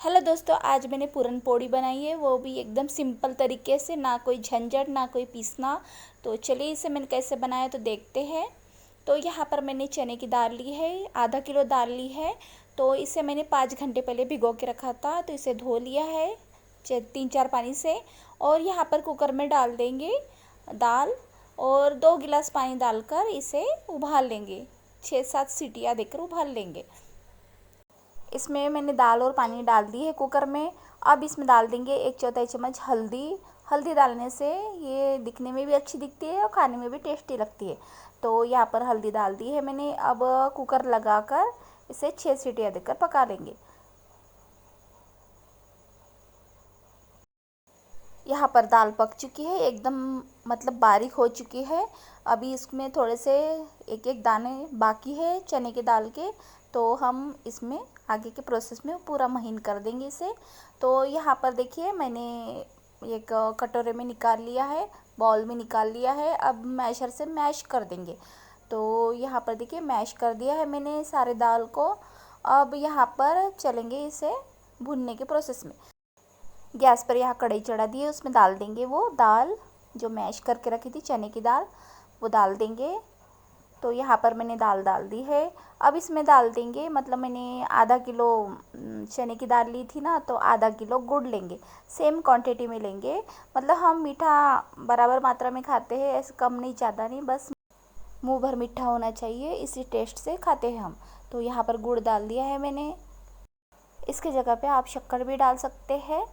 Hello दोस्तों, आज मैंने पूरन पोड़ी बनाई है, वो भी एकदम सिंपल तरीके से, ना कोई झंझट ना कोई पीसना। तो चलिए इसे मैंने कैसे बनाया तो देखते हैं। तो यहाँ पर मैंने चने की दाल ली है, आधा किलो दाल ली है। तो इसे मैंने 5 घंटे पहले भिगो के रखा था, तो इसे धो लिया है 3-4 पानी से। और यहाँ पर कुकर में डाल देंगे दाल और 2 गिलास पानी डालकर इसे उबाल लेंगे। 6-7 सीटियाँ देकर उबाल लेंगे। इसमें मैंने दाल और पानी डाल दी है कुकर में। अब इसमें डाल देंगे 1/4 चम्मच हल्दी। हल्दी डालने से ये दिखने में भी अच्छी दिखती है और खाने में भी टेस्टी लगती है। तो यहाँ पर हल्दी डाल दी है मैंने। अब कुकर लगाकर इसे 6 सीटियाँ देकर पका लेंगे। यहाँ पर दाल पक चुकी है, एकदम मतलब बारीक हो चुकी है। अभी इसमें थोड़े से एक एक दाने बाकी है चने की दाल के, तो हम इसमें आगे के प्रोसेस में पूरा महीन कर देंगे इसे। तो यहाँ पर देखिए मैंने एक कटोरे में निकाल लिया है, बाउल में निकाल लिया है। अब मैशर से मैश कर देंगे। तो यहाँ पर देखिए मैश कर दिया है मैंने सारे दाल को। अब यहाँ पर चलेंगे इसे भुनने के प्रोसेस में। गैस पर यहाँ कढ़ाई चढ़ा दी है, उसमें डाल देंगे वो दाल जो मैश करके रखी थी चने की दाल, वो डाल देंगे। तो यहाँ पर मैंने दाल डाल दी है। अब इसमें डाल देंगे, मतलब मैंने आधा किलो चने की दाल ली थी ना, तो आधा किलो गुड़ लेंगे। सेम क्वांटिटी में लेंगे, मतलब हम मीठा बराबर मात्रा में खाते हैं, ऐसे कम नहीं ज़्यादा नहीं, बस मुँह भर मीठा होना चाहिए, इसी टेस्ट से खाते हैं हम। तो यहाँ पर गुड़ डाल दिया है मैंने। इसके जगह पे आप शक्कर भी डाल सकते हैं।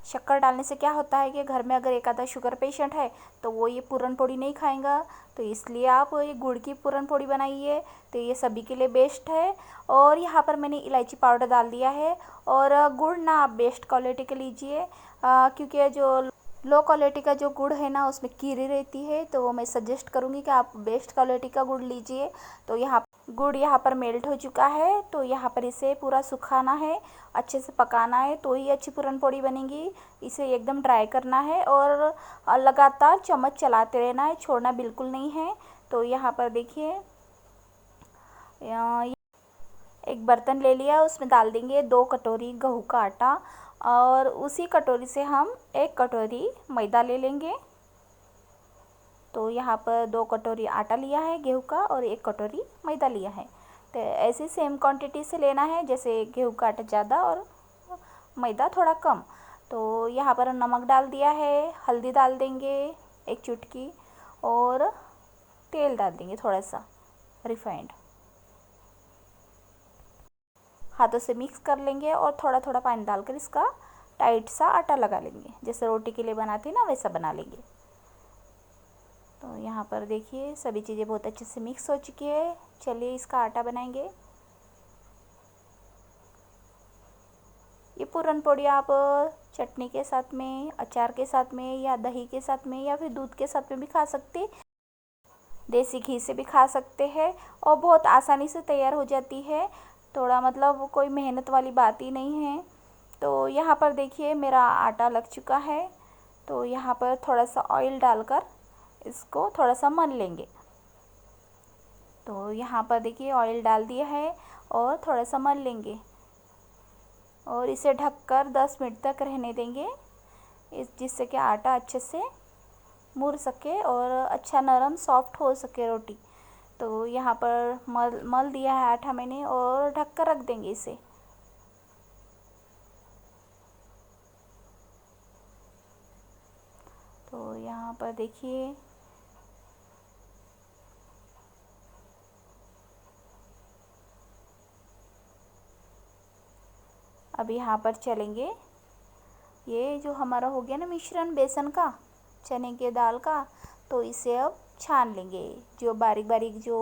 शक्कर डालने से क्या होता है कि घर में अगर एक आधा शुगर पेशेंट है तो वो ये पूरन पोड़ी नहीं खाएगा, तो इसलिए आप ये गुड़ की पूरन पोड़ी बनाइए, तो ये सभी के लिए बेस्ट है। और यहाँ पर मैंने इलायची पाउडर डाल दिया है। और गुड़ ना आप बेस्ट क्वालिटी का लीजिए, क्योंकि जो लो क्वालिटी का जो गुड़ है ना उसमें कीड़ी रहती है, तो मैं सजेस्ट करूँगी कि आप बेस्ट क्वालिटी का गुड़ लीजिए। तो यहाँ गुड़ यहाँ पर मेल्ट हो चुका है, तो यहाँ पर इसे पूरा सुखाना है, अच्छे से पकाना है, तो ही अच्छी पूरन पोड़ी बनेगी। इसे एकदम ड्राई करना है और लगातार चम्मच चलाते रहना है, छोड़ना बिल्कुल नहीं है। तो यहाँ पर देखिए एक बर्तन ले लिया, उसमें डाल देंगे 2 कटोरी गेहूं का आटा। और उसी कटोरी से हम 1 कटोरी मैदा ले लेंगे। तो यहाँ पर 2 कटोरी आटा लिया है गेहूं का और 1 कटोरी मैदा लिया है। तो ऐसे सेम क्वांटिटी से लेना है, जैसे गेहूं का आटा ज़्यादा और मैदा थोड़ा कम। तो यहाँ पर नमक डाल दिया है, हल्दी डाल देंगे 1 चुटकी, और तेल डाल देंगे थोड़ा सा रिफाइंड। हाथों से मिक्स कर लेंगे और थोड़ा थोड़ा पानी डालकर इसका टाइट सा आटा लगा लेंगे, जैसे रोटी के लिए बनाते हैं ना वैसा बना लेंगे। तो यहाँ पर देखिए सभी चीज़ें बहुत अच्छे से मिक्स हो चुकी है। चलिए इसका आटा बनाएंगे। ये पूरन पोड़ी आप चटनी के साथ में, अचार के साथ में, या दही के साथ में, या फिर दूध के साथ में भी खा सकते, देसी घी से भी खा सकते हैं, और बहुत आसानी से तैयार हो जाती है। थोड़ा मतलब कोई मेहनत वाली बात ही नहीं है। तो यहाँ पर देखिए मेरा आटा लग चुका है। तो यहाँ पर थोड़ा सा ऑयल डालकर इसको थोड़ा सा मल लेंगे। तो यहाँ पर देखिए ऑयल डाल दिया है और थोड़ा सा मल लेंगे, और इसे ढककर 10 मिनट तक रहने देंगे, जिससे कि आटा अच्छे से मुड़ सके और अच्छा नरम सॉफ्ट हो सके रोटी। तो यहाँ पर मल दिया है आटा मैंने, और ढक कर रख देंगे इसे। तो यहाँ पर देखिए अब यहाँ पर चलेंगे, ये जो हमारा हो गया ना मिश्रण बेसन का, चने के दाल का, तो इसे अब छान लेंगे। जो बारीक बारीक जो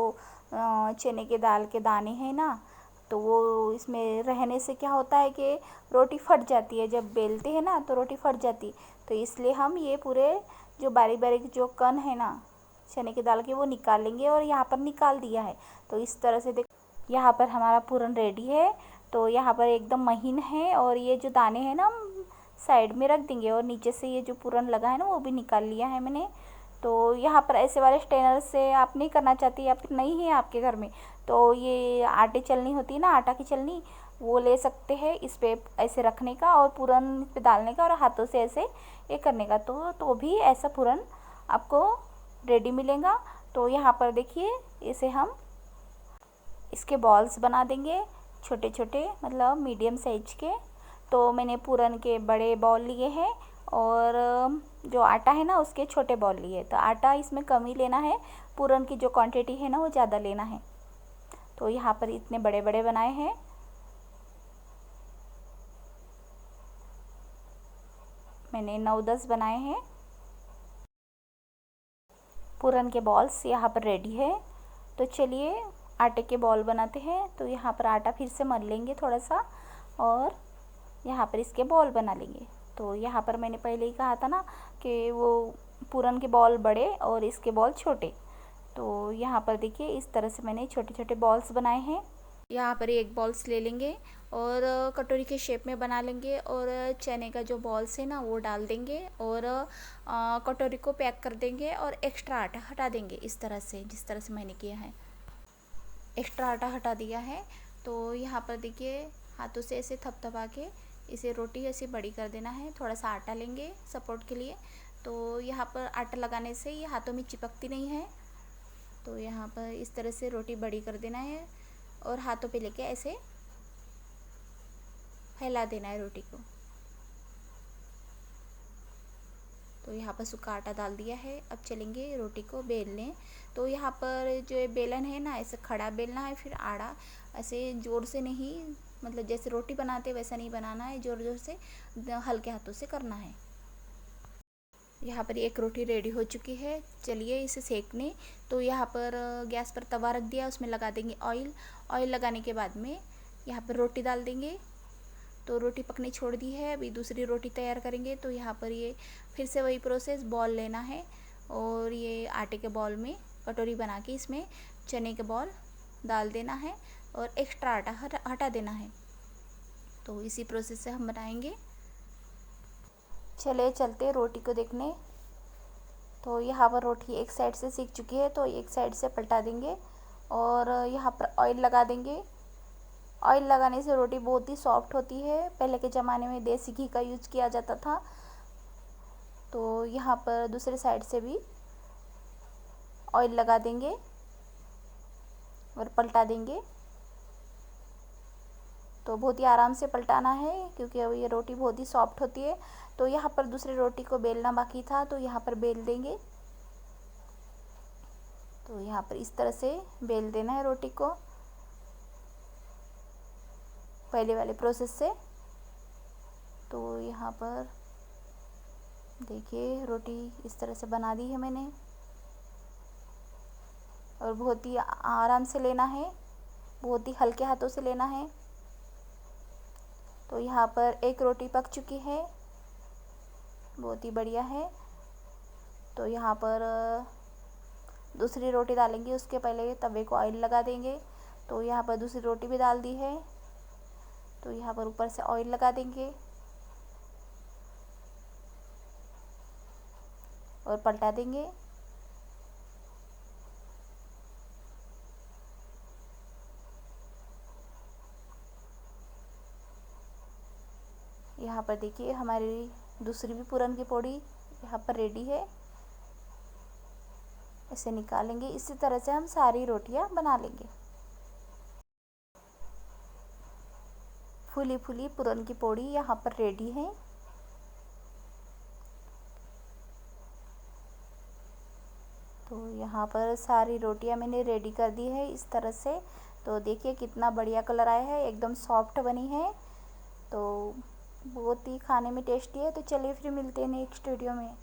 चने के दाल के दाने हैं ना, तो वो इसमें रहने से क्या होता है कि रोटी फट जाती है, जब बेलते हैं ना तो रोटी फट जाती। तो इसलिए हम ये पूरे जो बारीक बारीक जो कण है ना चने की दाल के, वो निकाल लेंगे, और यहाँ पर निकाल दिया है। तो इस तरह से देख, यहाँ पर हमारा पूरन रेडी है। तो यहाँ पर एकदम महीन है, और ये जो दाने हैं ना हम साइड में रख देंगे, और नीचे से ये जो पूरन लगा है ना वो भी निकाल लिया है मैंने। तो यहाँ पर ऐसे वाले स्ट्रेनर से आप नहीं करना चाहती, या फिर नहीं है आपके घर में, तो ये आटे चलनी होती है ना, आटा की चलनी, वो ले सकते हैं इस पे ऐसे रखने का और पूरन इस पे डालने का और हाथों से ऐसे ये करने का, तो भी ऐसा पूरन आपको रेडी मिलेगा। तो यहाँ पर देखिए इसे हम इसके बॉल्स बना देंगे, छोटे छोटे मतलब मीडियम साइज के। तो मैंने पूरन के बड़े बॉल लिए हैं और जो आटा है ना उसके छोटे बॉल लिए। तो आटा इसमें कम ही लेना है, पूरन की जो क्वांटिटी है ना वो ज़्यादा लेना है। तो यहाँ पर इतने बड़े बड़े बनाए हैं। मैंने 9-10 बनाए हैं। पूरन के बॉल्स यहाँ पर रेडी है। तो चलिए आटे के बॉल बनाते हैं। तो यहाँ पर आटा फिर से मल लेंगे थोड़ा सा और यहाँ पर इसके बॉल बना लेंगे। तो यहाँ पर मैंने पहले ही कहा था ना कि वो पूरन के बॉल बड़े और इसके बॉल छोटे। तो यहाँ पर देखिए इस तरह से मैंने छोटे छोटे बॉल्स बनाए हैं। यहाँ पर एक बॉल्स ले लेंगे और कटोरी के शेप में बना लेंगे और चने का जो बॉल्स है ना वो डाल देंगे और कटोरी को पैक कर देंगे और एक्स्ट्रा आटा हटा देंगे इस तरह से, जिस तरह से मैंने किया है। एक्स्ट्रा आटा हटा दिया है। तो यहाँ पर देखिए हाथों से ऐसे थपथपा के इसे रोटी ऐसे बड़ी कर देना है। थोड़ा सा आटा लेंगे सपोर्ट के लिए। तो यहाँ पर आटा लगाने से ये हाथों में चिपकती नहीं है। तो यहाँ पर इस तरह से रोटी बड़ी कर देना है और हाथों पे लेके ऐसे फैला देना है रोटी को। तो यहाँ पर सूखा आटा डाल दिया है। अब चलेंगे रोटी को बेलने। तो यहाँ पर जो बेलन है ना ऐसे खड़ा बेलना है, फिर आड़ा ऐसे ज़ोर से नहीं, मतलब जैसे रोटी बनाते वैसा नहीं बनाना है, ज़ोर ज़ोर से हल्के हाथों से करना है। यहाँ पर एक रोटी रेडी हो चुकी है, चलिए इसे सेकने। तो यहाँ पर गैस पर तवा रख दिया, उसमें लगा देंगे ऑयल। ऑयल लगाने के बाद में यहाँ पर रोटी डाल देंगे। तो रोटी पकने छोड़ दी है, अभी दूसरी रोटी तैयार करेंगे। तो यहाँ पर ये फिर से वही प्रोसेस, बॉल लेना है और ये आटे के बॉल में कटोरी बना के इसमें चने के बॉल डाल देना है और एक्स्ट्रा आटा हटा देना है। तो इसी प्रोसेस से हम बनाएंगे। चले चलते रोटी को देखने। तो यहाँ पर रोटी एक साइड से सीख चुकी है, तो एक साइड से पलटा देंगे और यहाँ पर ऑयल लगा देंगे। ऑयल लगाने से रोटी बहुत ही सॉफ्ट होती है। पहले के ज़माने में देसी घी का यूज़ किया जाता था। तो यहाँ पर दूसरे साइड से भी ऑयल लगा देंगे और पलटा देंगे। तो बहुत ही आराम से पलटाना है क्योंकि अब ये रोटी बहुत ही सॉफ्ट होती है। तो यहाँ पर दूसरी रोटी को बेलना बाकी था, तो यहाँ पर बेल देंगे। तो यहाँ पर इस तरह से बेल देना है रोटी को पहले वाले प्रोसेस से। तो यहाँ पर देखिए रोटी इस तरह से बना दी है मैंने और बहुत ही आराम से लेना है, बहुत ही हल्के हाथों से लेना है। तो यहाँ पर एक रोटी पक चुकी है, बहुत ही बढ़िया है। तो यहाँ पर दूसरी रोटी डालेंगे, उसके पहले तवे को ऑयल लगा देंगे। तो यहाँ पर दूसरी रोटी भी डाल दी है। तो यहाँ पर ऊपर से ऑयल लगा देंगे और पलटा देंगे। यहाँ पर देखिए हमारी दूसरी भी पूरन की पोड़ी यहाँ पर रेडी है। इसे निकालेंगे। इसी तरह से हम सारी रोटियां बना लेंगे। फूली फूली पूरन की पोड़ी यहाँ पर रेडी है। तो यहाँ पर सारी रोटियां मैंने रेडी कर दी है इस तरह से। तो देखिए कितना बढ़िया कलर आया है, एकदम सॉफ्ट बनी है। तो बहुत ही खाने में टेस्टी है। तो चलिए फिर मिलते हैं नेक्स्ट वीडियो में।